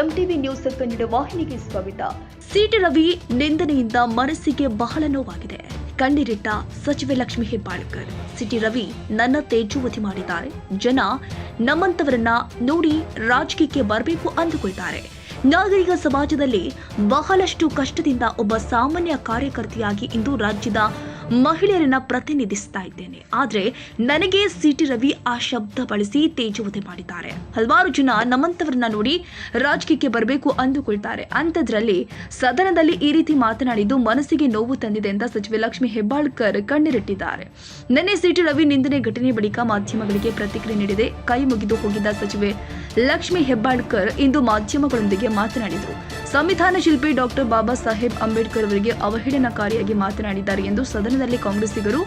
MTV news Kannada ವಾಹಿನಿಗೆ ಸ್ವಾಗತ. City Ravi ನಿಂದನೆಯಿಂದ ಮನಸ್ಸಿಗೆ ಬಹಳ ನೋವಾಗಿದೆ. ಕಣ್ಣೀರಿಟ್ಟ ಸಚಿವೆ ಲಕ್ಷ್ಮೀ ಹೆಬ್ಬಾಳ್ಕರ್. ಸಿಟಿ ರವಿ ನನ್ನ ತೇಜೋವಧಿ ಮಾಡಿದ್ದಾರೆ. ಜನ ನಮ್ಮಂತವರನ್ನ ನೋಡಿ ರಾಜಕೀಯಕ್ಕೆ ಬರಬೇಕು ಅಂದುಕೊಳ್ತಾರೆ. ನಾಗರಿಕ ಸಮಾಜದಲ್ಲಿ ಬಹಳಷ್ಟು ಕಷ್ಟದಿಂದ ಒಬ್ಬ ಸಾಮಾನ್ಯ ಕಾರ್ಯಕರ್ತೆಯಾಗಿ ಇಂದು ರಾಜ್ಯದ ಮಹಿಳೆಯರನ್ನ ಪ್ರತಿನಿಧಿಸ್ತಾ ಇದ್ದೇನೆ. ಆದ್ರೆ ನನಗೆ ಸಿಟಿ ರವಿ ಆ ಶಬ್ದ ಬಳಸಿ ತೇಜೋವಧೆ ಮಾಡಿದ್ದಾರೆ. ಹಲವಾರು ಜನ ನಮ್ಮಂತವರನ್ನ ನೋಡಿ ರಾಜಕೀಯಕ್ಕೆ ಬರಬೇಕು ಅಂದುಕೊಳ್ತಾರೆ. ಅಂಥದ್ರಲ್ಲಿ ಸದನದಲ್ಲಿ ಈ ರೀತಿ ಮಾತನಾಡಿದ್ದು ಮನಸ್ಸಿಗೆ ನೋವು ತಂದಿದೆ ಅಂತ ಸಚಿವೆ ಲಕ್ಷ್ಮೀ ಹೆಬ್ಬಾಳ್ಕರ್ ಕಣ್ಣೀರಿಟ್ಟಿದ್ದಾರೆ. ನಿನ್ನೆ ಸಿಟಿ ರವಿ ನಿಂದನೆ ಘಟನೆ ಬಳಿಕ ಮಾಧ್ಯಮಗಳಿಗೆ ಪ್ರತಿಕ್ರಿಯೆ ನೀಡಿದೆ. ಕೈ ಮುಗಿದು ಹೋಗಿದ್ದ ಸಚಿವೆ ಲಕ್ಷ್ಮೀ ಹೆಬ್ಬಾಳ್ಕರ್ ಇಂದು ಮಾಧ್ಯಮಗಳೊಂದಿಗೆ ಮಾತನಾಡಿದರು. ಸಂವಿಧಾನ ಶಿಲ್ಪಿ ಡಾಕ್ಟರ್ ಬಾಬಾ ಸಾಹೇಬ್ ಅಂಬೇಡ್ಕರ್ ಅವರಿಗೆ ಅವಹೇಳನಕಾರಿಯಾಗಿ ಮಾತನಾಡಿದ್ದಾರೆ ಎಂದು ಸದನದಲ್ಲಿ ಕಾಂಗ್ರೆಸ್ಸಿಗರು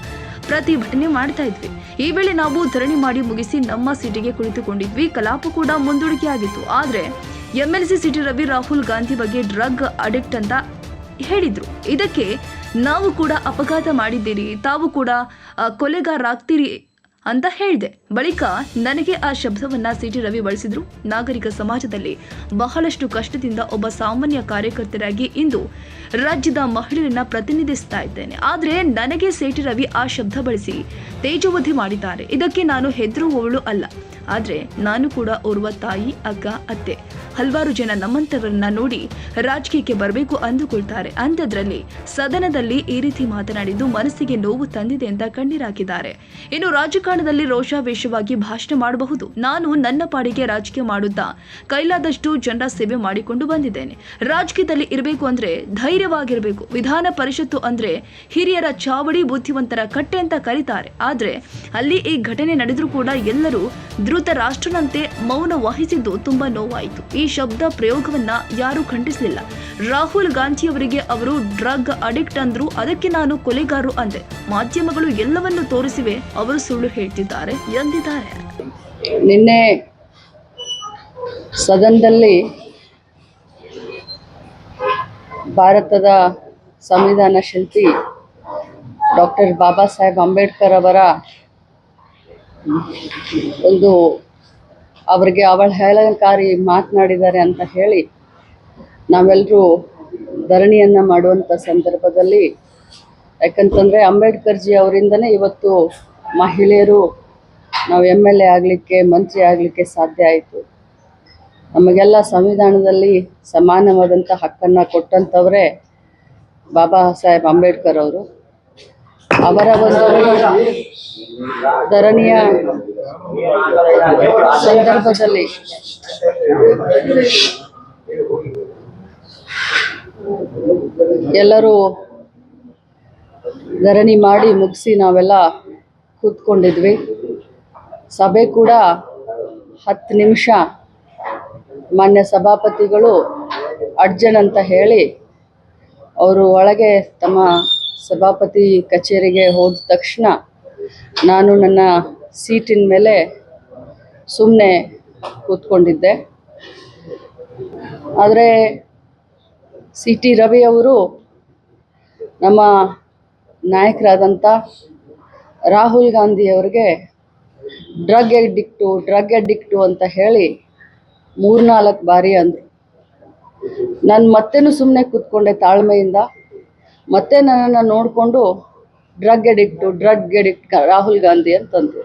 ಪ್ರತಿಭಟನೆ ಮಾಡ್ತಾ ಇದ್ವಿ. ಈ ವೇಳೆ ನಾವು ಧರಣಿ ಮಾಡಿ ಮುಗಿಸಿ ನಮ್ಮ ಸೀಟಿಗೆ ಕುಳಿತುಕೊಂಡಿದ್ವಿ. ಕಲಾಪ ಕೂಡ ಮುಂದೂಡಿಕೆಯಾಗಿತ್ತು. ಆದ್ರೆ ಎಂಎಲ್ಸಿ ಸಿಟಿ ರವಿ ರಾಹುಲ್ ಗಾಂಧಿ ಬಗ್ಗೆ ಡ್ರಗ್ ಅಡಿಕ್ಟ್ ಅಂತ ಹೇಳಿದ್ರು. ಇದಕ್ಕೆ ನಾವು ಕೂಡ ಅಪಘಾತ ಮಾಡಿದ್ದೀರಿ, ತಾವು ಕೂಡ ಕೊಲೆಗಾರರಾಗ್ತೀರಿ ಅಂತ ಹೇಳಿದೆ. ಬಳಿಕ ನನಗೆ ಆ ಶಬ್ದವನ್ನ ಸಿಟಿ ರವಿ ಬಳಸಿದ್ರು. ನಾಗರಿಕ ಸಮಾಜದಲ್ಲಿ ಬಹಳಷ್ಟು ಕಷ್ಟದಿಂದ ಒಬ್ಬ ಸಾಮಾನ್ಯ ಕಾರ್ಯಕರ್ತರಾಗಿ ಇಂದು ರಾಜ್ಯದ ಮಹಿಳೆಯರನ್ನ ಪ್ರತಿನಿಧಿಸ್ತಾ ಇದ್ದೇನೆ. ಆದ್ರೆ ನನಗೆ ಸಿಟಿ ರವಿ ಆ ಶಬ್ದ ಬಳಸಿ ತೇಜೋವಧಿ ಮಾಡಿದ್ದಾರೆ. ಇದಕ್ಕೆ ನಾನು ಹೆದರುವವಳು ಅಲ್ಲ. ಆದ್ರೆ ನಾನು ಕೂಡ ಓರ್ವ ತಾಯಿ, ಅಕ್ಕ, ಅತ್ತೆ. ಹಲವಾರು ಜನ ನಮ್ಮಂತವರನ್ನ ನೋಡಿ ರಾಜಕೀಯಕ್ಕೆ ಬರಬೇಕು ಅಂದುಕೊಳ್ತಾರೆ. ಅಂಥದ್ರಲ್ಲಿ ಸದನದಲ್ಲಿ ಈ ರೀತಿ ಮಾತನಾಡಿದ್ದು ಮನಸ್ಸಿಗೆ ನೋವು ತಂದಿದೆ ಅಂತ ಕಣ್ಣೀರಾಕಿದ್ದಾರೆ. ಇನ್ನು ರಾಜಕಾರಣದಲ್ಲಿ ರೋಷಾವೇಶವಾಗಿ ಭಾಷಣ ಮಾಡಬಹುದು. ನಾನು ನನ್ನ ಪಾಡಿಗೆ ರಾಜಕೀಯ ಮಾಡುತ್ತಾ ಕೈಲಾದಷ್ಟು ಜನರ ಸೇವೆ ಮಾಡಿಕೊಂಡು ಬಂದಿದ್ದೇನೆ. ರಾಜಕೀಯದಲ್ಲಿ ಇರಬೇಕು ಅಂದ್ರೆ ಧೈರ್ಯವಾಗಿರಬೇಕು. ವಿಧಾನ ಪರಿಷತ್ತು ಅಂದ್ರೆ ಹಿರಿಯರ ಚಾವಡಿ, ಬುದ್ಧಿವಂತರ ಕಟ್ಟೆ ಅಂತ ಕರೀತಾರೆ. ಆದ್ರೆ ಅಲ್ಲಿ ಈ ಘಟನೆ ನಡೆದರೂ ಕೂಡ ಎಲ್ಲರೂ ಧೃತ ರಾಷ್ಟ್ರನಂತೆ ಮೌನ ವಹಿಸಿದ್ದು ತುಂಬಾ ನೋವಾಯಿತು. ಈ ಶಬ್ದ ಪ್ರಯೋಗವನ್ನ ಯಾರೂ ಖಂಡಿಸಲಿಲ್ಲ. ರಾಹುಲ್ ಗಾಂಧಿಯವರಿಗೆ ಅವರು ಡ್ರಗ್ ಅಡಿಕ್ಟ್ ಅಂದ್ರು, ಅದಕ್ಕೆ ನಾನು ಕೊಲೆಗಾರರು ಅಂದೆ. ಮಾಧ್ಯಮಗಳು ಎಲ್ಲವನ್ನೂ ತೋರಿಸಿವೆ, ಅವರು ಸುಳ್ಳು ಹೇಳ್ತಿದ್ದಾರೆ ಎಂದಿದ್ದಾರೆ. ನಿನ್ನೆ ಸದನದಲ್ಲಿ ಭಾರತದ ಸಂವಿಧಾನ ಶಿಲ್ಪಿ ಡಾಕ್ಟರ್ ಬಾಬಾ ಸಾಹೇಬ್ ಅಂಬೇಡ್ಕರ್ ಅವರ ಅವರಿಗೆ ಅವಹೇಳನಕಾರಿ ಮಾತನಾಡಿದ್ದಾರೆ ಅಂತ ಹೇಳಿ ನಾವೆಲ್ಲರೂ ಧರಣಿಯನ್ನು ಮಾಡುವಂಥ ಸಂದರ್ಭದಲ್ಲಿ, ಯಾಕಂತಂದರೆ ಅಂಬೇಡ್ಕರ್ ಜಿ ಅವರಿಂದನೇ ಇವತ್ತು ಮಹಿಳೆಯರು ನಾವು MLA ಆಗಲಿಕ್ಕೆ, ಮಂತ್ರಿ ಆಗಲಿಕ್ಕೆ ಸಾಧ್ಯ ಆಯಿತು. ನಮಗೆಲ್ಲ ಸಂವಿಧಾನದಲ್ಲಿ ಸಮಾನವಾದಂಥ ಹಕ್ಕನ್ನು ಕೊಟ್ಟಂಥವರೇ ಬಾಬಾ ಸಾಹೇಬ್ ಅಂಬೇಡ್ಕರ್ ಅವರು. ಅವರ ಒಂದು ಧರಣಿಯ ಸಂದರ್ಭದಲ್ಲಿ ಎಲ್ಲರೂ ಧರಣಿ ಮಾಡಿ ಮುಗಿಸಿ ನಾವೆಲ್ಲ ಕೂತ್ಕೊಂಡಿದ್ವಿ. ಸಭೆ ಕೂಡ 10 ನಿಮಿಷ ಮಾನ್ಯ ಸಭಾಪತಿಗಳು ಅಡ್ಜನ್ ಅಂತ ಹೇಳಿ ಅವರು ಒಳಗೆ ತಮ್ಮ ಸಭಾಪತಿ ಕಚೇರಿಗೆ ಹೋದ ತಕ್ಷಣ ನಾನು ನನ್ನ ಸೀಟಿನ ಮೇಲೆ ಸುಮ್ಮನೆ ಕೂತ್ಕೊಂಡಿದ್ದೆ. ಆದರೆ ಸಿಟಿ ರವಿ ಅವರು ನಮ್ಮ ನಾಯಕರಾದಂಥ ರಾಹುಲ್ ಗಾಂಧಿಯವರಿಗೆ ಡ್ರಗ್ ಅಡಿಕ್ಟು ಅಂತ ಹೇಳಿ 3-4 ಬಾರಿ ಅಂದರು. ನಾನು ಮತ್ತೇನು ಸುಮ್ಮನೆ ಕೂತ್ಕೊಂಡೆ ತಾಳ್ಮೆಯಿಂದ. ಮತ್ತೆ ನನ್ನನ್ನು ನೋಡಿಕೊಂಡು ಡ್ರಗ್ ಅಡಿಕ್ಟ್ ರಾಹುಲ್ ಗಾಂಧಿ ಅಂತಂದರು.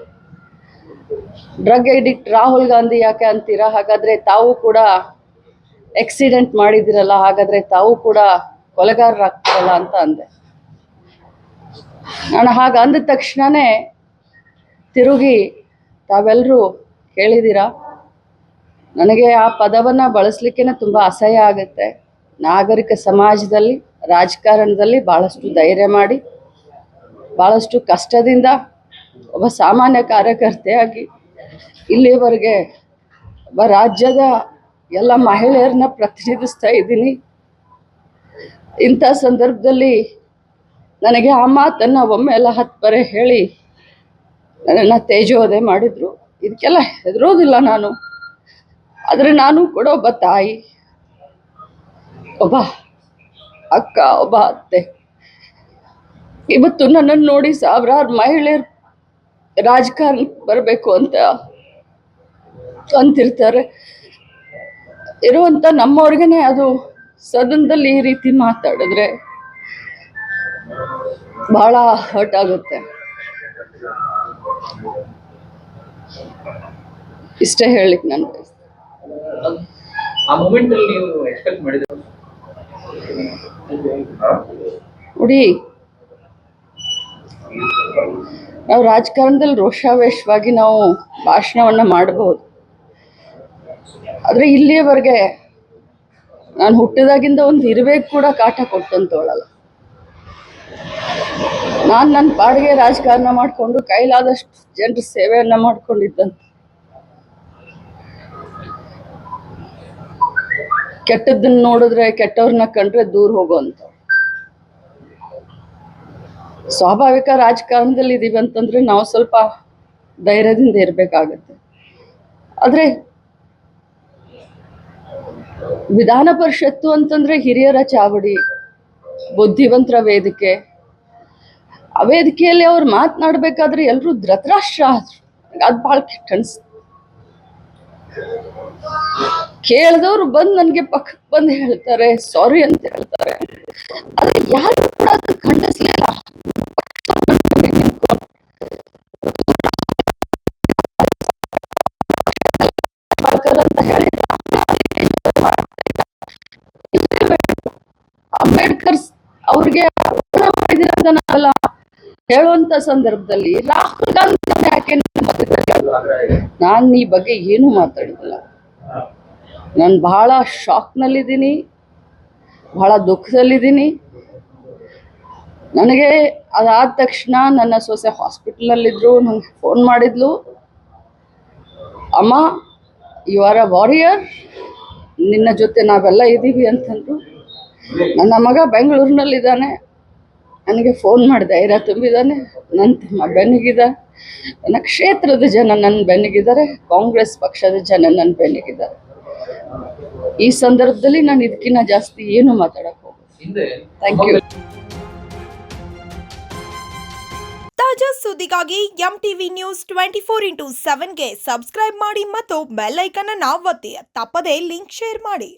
ಡ್ರಗ್ ಅಡಿಕ್ಟ್ ರಾಹುಲ್ ಗಾಂಧಿ ಯಾಕೆ ಅಂತೀರಾ? ಹಾಗಾದರೆ ತಾವು ಕೂಡ ಆಕ್ಸಿಡೆಂಟ್ ಮಾಡಿದಿರಲ್ಲ, ಹಾಗಾದರೆ ತಾವು ಕೂಡ ಕೊಲೆಗಾರರಾಗ್ತಿರಲ್ಲ ಅಂತ ಅಂದೆ. ನಾನು ಹಾಗೆ ಅಂದ ತಕ್ಷಣವೇ ತಿರುಗಿ ತಾವೆಲ್ಲರೂ ಕೇಳಿದ್ದೀರಾ, ನನಗೆ ಆ ಪದವನ್ನು ಬಳಸಲಿಕ್ಕೆ ತುಂಬ ಅಸಹ್ಯ ಆಗುತ್ತೆ. ನಾಗರಿಕ ಸಮಾಜದಲ್ಲಿ, ರಾಜಕಾರಣದಲ್ಲಿ ಭಾಳಷ್ಟು ಧೈರ್ಯ ಮಾಡಿ, ಭಾಳಷ್ಟು ಕಷ್ಟದಿಂದ ಒಬ್ಬ ಸಾಮಾನ್ಯ ಕಾರ್ಯಕರ್ತೆಯಾಗಿ ಇಲ್ಲಿವರೆಗೆ ಒಬ್ಬ ರಾಜ್ಯದ ಎಲ್ಲ ಮಹಿಳೆಯರನ್ನ ಪ್ರತಿನಿಧಿಸ್ತಾ ಇದ್ದೀನಿ. ಇಂಥ ಸಂದರ್ಭದಲ್ಲಿ ನನಗೆ ಆ ಮಾತನ್ನು ಒಮ್ಮೆಲ್ಲ 10 ಬಾರಿ ಹೇಳಿ ನನ್ನನ್ನು ತೇಜೋವಧೆ ಮಾಡಿದರು. ಇದಕ್ಕೆಲ್ಲ ಹೆದರೋದಿಲ್ಲ ನಾನು. ಆದರೆ ನಾನು ಕೂಡ ಒಬ್ಬ ತಾಯಿ, ಒಬ್ಬ ಅಕ್ಕ, ಒಬ್ಬ ಅತ್ತೆ. ಇವತ್ತು ನನ್ನನ್ನು ನೋಡಿ ಸಾವಿರಾರು ಮಹಿಳೆಯರು ರಾಜಕಾರಣಕ್ಕೆ ಬರಬೇಕು ಅಂತಿರ್ತಾರೆ. ಇರುವಂತ ನಮ್ಮವ್ರಿಗೇನೆ ಅದು ಸದನದಲ್ಲಿ ಈ ರೀತಿ ಮಾತಾಡಿದ್ರೆ ಬಹಳ ಹರ್ಟ್ ಆಗುತ್ತೆ. ಇಷ್ಟೇ ಹೇಳಿಕ್ ನಾನು ಆ ಮೂಮೆಂಟ್ ಅಲ್ಲಿ ನೀವು ಎಕ್ಸ್ಪೆಕ್ಟ್ ಮಾಡಿದ್ರೆ ನೋಡಿ, ನಾವು ರಾಜಕಾರಣದಲ್ಲಿ ರೋಷಾವೇಶವಾಗಿ ನಾವು ಭಾಷಣವನ್ನ ಮಾಡಬಹುದು. ಆದ್ರೆ ಇಲ್ಲಿಯವರೆಗೆ ನಾನು ಹುಟ್ಟಿದಾಗಿಂದ ಒಂದು ಇರುವೆಗೆ ಕೂಡ ಕಾಟ ಕೊಟ್ಟಂತವಳಲ್ಲ. ನಾನು ನನ್ನ ಪಾಡಿಗೆ ರಾಜಕಾರಣ ಮಾಡಿಕೊಂಡು ಕೈಲಾದಷ್ಟು ಜನರ ಸೇವೆಯನ್ನ ಮಾಡ್ಕೊಂಡಿದ್ದಂತ. ಕೆಟ್ಟದ್ದನ್ನ ನೋಡಿದ್ರೆ, ಕೆಟ್ಟವ್ರನ್ನ ಕಂಡ್ರೆ ದೂರ ಹೋಗುವಂತ ಸ್ವಾಭಾವಿಕ ರಾಜಕಾರಣದಲ್ಲಿ ಇದೀವಿ ಅಂತಂದ್ರೆ ನಾವು ಸ್ವಲ್ಪ ಧೈರ್ಯದಿಂದ ಇರಬೇಕಾಗತ್ತೆ. ಆದ್ರೆ ವಿಧಾನ ಪರಿಷತ್ತು ಅಂತಂದ್ರೆ ಹಿರಿಯರ ಚಾವಡಿ, ಬುದ್ಧಿವಂತರ ವೇದಿಕೆ. ಆ ವೇದಿಕೆಯಲ್ಲಿ ಅವ್ರು ಮಾತನಾಡ್ಬೇಕಾದ್ರೆ ಎಲ್ರೂ ಧೃತರಾಷ್ಟ್ರ ಆದ್ರು. ಅದ್ ಭಾಳ ಕೆಟ್ಟ ಅನ್ಸ್ತು. ಕೇಳಿದವ್ರು ಬಂದು ನನಗೆ ಪಕ್ಕಕ್ಕೆ ಬಂದು ಹೇಳ್ತಾರೆ, ಸಾರಿ ಅಂತ ಹೇಳ್ತಾರೆ. ಆದ್ರೆ ಯಾರು ಕೂಡ ಅದನ್ನ ಖಂಡಿಸ್ಲಿಲ್ಲ. ಅಂತ ಹೇಳಿದ್ರೆ ಅಂಬೇಡ್ಕರ್ ಅವ್ರಿಗೆ ಮಾಡಿದಿರೋದನ್ನೆಲ್ಲ ಹೇಳುವಂತ ಸಂದರ್ಭದಲ್ಲಿ ರಾಹುಲ್ ಗಾಂಧಿ ಯಾಕೆ ನಾನು ಈ ಬಗ್ಗೆ ಏನು ಮಾತಾಡಿದಿಲ್ಲ. ನಾನು ಬಹಳ ಶಾಕ್ನಲ್ಲಿದ್ದೀನಿ, ಬಹಳ ದುಃಖದಲ್ಲಿದ್ದೀನಿ. ನನಗೆ ಅದಾದ ತಕ್ಷಣ ನನ್ನ ಸೊಸೆ ಹಾಸ್ಪಿಟಲಲ್ಲಿದ್ದರು. ನನಗೆ ಫೋನ್ ಮಾಡಿದ್ಲು, ಅಮ್ಮ ಯು ಆರ್ ಅ ವಾರಿಯರ್, ನಿನ್ನ ಜೊತೆ ನಾವೆಲ್ಲ ಇದ್ದೀವಿ ಅಂತಂದ್ರು. ನನ್ನ ಮಗ ಬೆಂಗಳೂರಿನಲ್ಲಿದ್ದಾನೆ, ನನಗೆ ಫೋನ್ ಮಾಡಿ ಧೈರ್ಯ ತುಂಬಿದ್ದಾನೆ. ನನ್ನ ತಮ್ಮ ಬೆನ್ನಿಗಿದ್ದಾರೆ, ನನ್ನ ಕ್ಷೇತ್ರದ ಜನ ನನ್ನ ಬೆನ್ನಿಗಿದ್ದಾರೆ, ಕಾಂಗ್ರೆಸ್ ಪಕ್ಷದ ಜನ ನನ್ನ ಬೆನ್ನಿಗಿದ್ದಾರೆ. ಈ ಸಂದರ್ಭದಲ್ಲಿ ನಾನು ಇದಕ್ಕಿಂತ ಜಾಸ್ತಿ ಏನು ಮಾತಾಡಕ್ ಹೋಗ್ತೀನಿ. Thank you. ತಾಜಾ ಸುದ್ದಿಗಾಗಿ MTV News 24/7ಗೆ ಸಬ್ಸ್ಕ್ರೈಬ್ ಮಾಡಿ ಮತ್ತು ಬೆಲ್ ಐಕಾನ್ ಅನ್ನು ಒತ್ತಿ. ತಪ್ಪದೇ ಲಿಂಕ್ ಶೇರ್ ಮಾಡಿ.